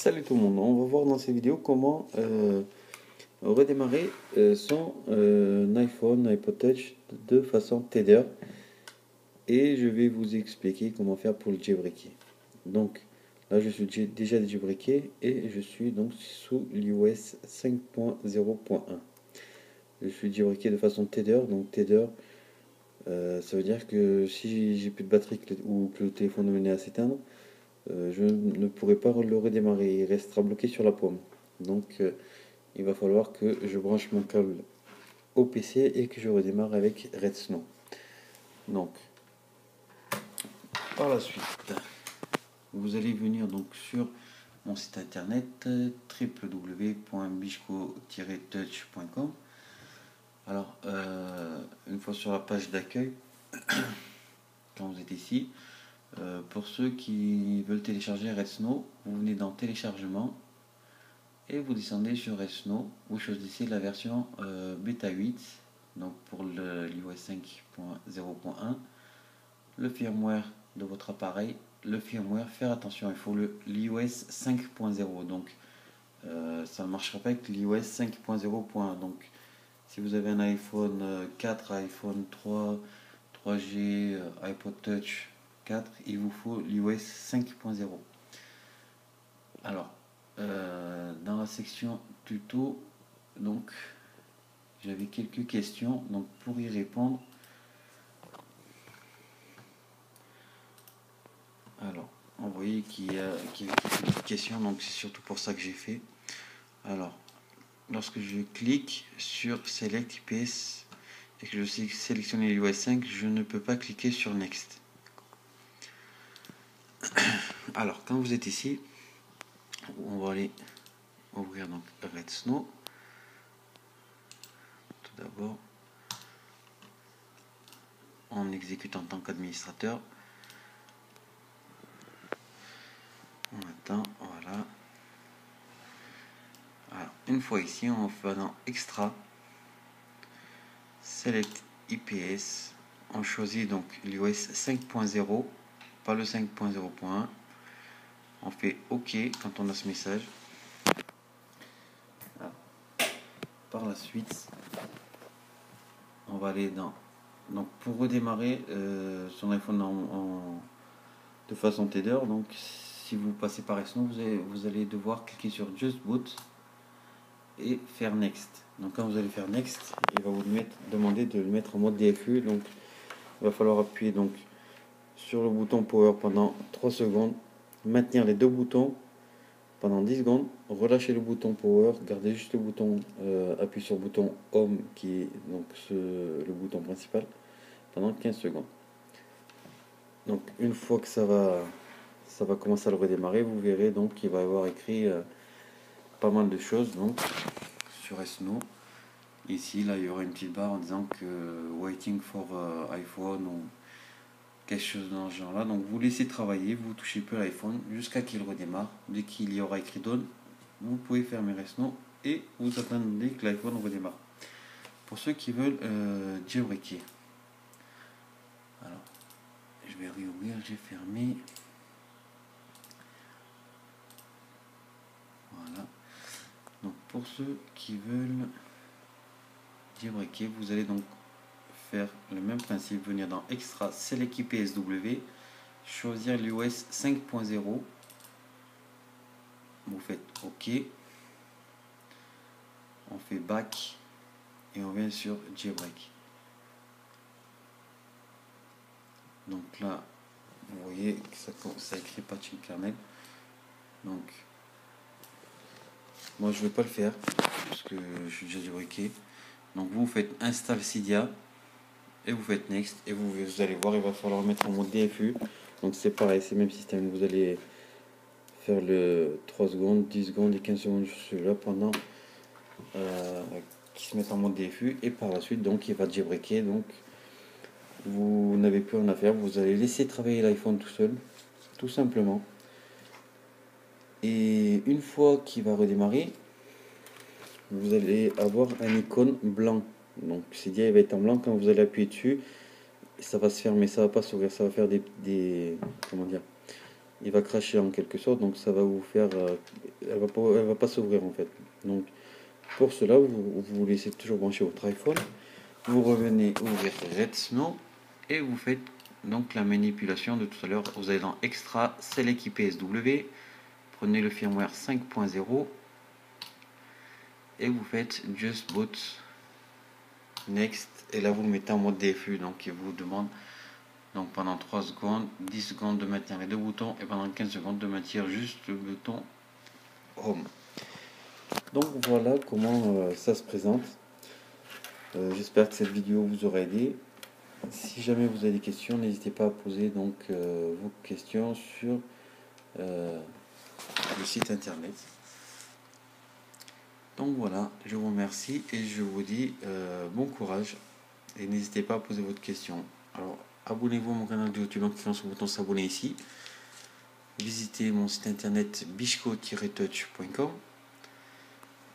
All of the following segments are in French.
Salut tout le monde, on va voir dans cette vidéo comment redémarrer son iPhone, iPod Touch de façon Tether, et je vais vous expliquer comment faire pour le jailbreaker. Donc là je suis déjà jailbreaké et je suis donc sous l'iOS 5.0.1. Je suis jailbreaké de façon Tether, donc Tether ça veut dire que si j'ai plus de batterie ou que le téléphone venait à s'éteindre, je ne pourrai pas le redémarrer, il restera bloqué sur la pomme. Donc il va falloir que je branche mon câble au PC et que je redémarre avec Redsn. Donc par la suite, vous allez venir donc sur mon site internet www.bichco-touch.com. Alors une fois sur la page d'accueil, quand vous êtes ici, pour ceux qui veulent télécharger Redsn, vous venez dans téléchargement et vous descendez sur Redsn. Vous choisissez la version bêta 8, donc pour l'iOS 5.0.1, le firmware de votre appareil. Le firmware, faire attention, il faut l'iOS 5.0, donc ça ne marchera pas avec l'iOS 5.0.1. donc si vous avez un iPhone 4, iPhone 3, 3G, iPod Touch 4, il vous faut l'iOS 5.0. Alors dans la section tuto, donc j'avais quelques questions, donc pour y répondre, alors on voyait qu'il y a quelques questions, donc c'est surtout pour ça que j'ai fait. Alors lorsque je clique sur Select IPS et que je sélectionne l'iOS 5, je ne peux pas cliquer sur Next. Alors quand vous êtes ici, on va aller ouvrir donc Redsn. Tout d'abord, on exécute en tant qu'administrateur. On attend, voilà. Alors, une fois ici, on va dans Extra, Select IPS. On choisit donc l'iOS 5.0, pas le 5.0.1. On fait OK quand on a ce message. Alors, par la suite, on va aller dans... Donc pour redémarrer son iPhone de façon Tether, donc si vous passez par Redsn, vous allez devoir cliquer sur Just Boot et faire Next. Donc quand vous allez faire Next, il va vous demander de le mettre en mode DFU. Donc il va falloir appuyer donc sur le bouton Power pendant 3 secondes, maintenir les deux boutons pendant 10 secondes, relâcher le bouton Power, garder juste le bouton, appuyer sur le bouton Home qui est donc le bouton principal pendant 15 secondes. Donc une fois que ça va commencer à le redémarrer, vous verrez donc qu'il va y avoir écrit pas mal de choses donc sur Redsn. Ici là il y aura une petite barre en disant que waiting for iPhone ou quelque chose dans ce genre là. Donc vous laissez travailler, vous touchez peu l'iPhone jusqu'à qu'il redémarre. Dès qu'il y aura écrit done, vous pouvez fermer Redsn et vous attendez que l'iPhone redémarre. Pour ceux qui veulent jailbreaker, alors je vais réouvrir, j'ai fermé. Voilà. Donc pour ceux qui veulent jailbreaker, vous allez donc faire le même principe, venir dans Extra, Select IPSW, choisir l'iOS 5.0, vous faites OK, on fait Back et on vient sur Jailbreak. Donc là, vous voyez que ça écrit Patching Kernel. Donc moi je ne vais pas le faire parce que je suis déjà jailbreaké. Donc vous faites Install Cydia et vous faites Next et vous allez voir, il va falloir mettre en mode DFU. Donc c'est pareil, c'est le même système. Vous allez faire le 3 secondes, 10 secondes et 15 secondes sur celui-là pendant qui se met en mode DFU, et par la suite donc il va jailbreaker. Donc vous n'avez plus rien à faire, vous allez laisser travailler l'iPhone tout seul, tout simplement. Et une fois qu'il va redémarrer, vous allez avoir un icône blanc. Donc Cydia il va être en blanc quand vous allez appuyer dessus. Ça va se fermer, ça va pas s'ouvrir, ça va faire des comment dire, il va cracher en quelque sorte, donc ça va vous faire elle va pas s'ouvrir en fait. Donc pour cela, vous laissez toujours brancher votre iPhone. Vous revenez ouvrir Redsnow et vous faites donc la manipulation de tout à l'heure. Vous allez dans Extra, Select IPSW, prenez le firmware 5.0 et vous faites Just Boot Next, et là vous le mettez en mode DFU. Donc il vous demande donc pendant 3 secondes, 10 secondes de maintenir les deux boutons et pendant 15 secondes de maintenir juste le bouton Home. Donc voilà comment ça se présente. J'espère que cette vidéo vous aura aidé. Si jamais vous avez des questions, n'hésitez pas à poser donc vos questions sur le site internet. Donc voilà, je vous remercie et je vous dis bon courage et n'hésitez pas à poser votre question. Alors abonnez-vous à mon canal de YouTube en cliquant sur le bouton s'abonner ici. Visitez mon site internet bichco-touch.com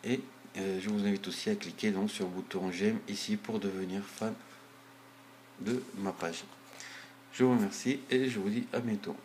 et je vous invite aussi à cliquer donc sur le bouton j'aime ici pour devenir fan de ma page. Je vous remercie et je vous dis à bientôt.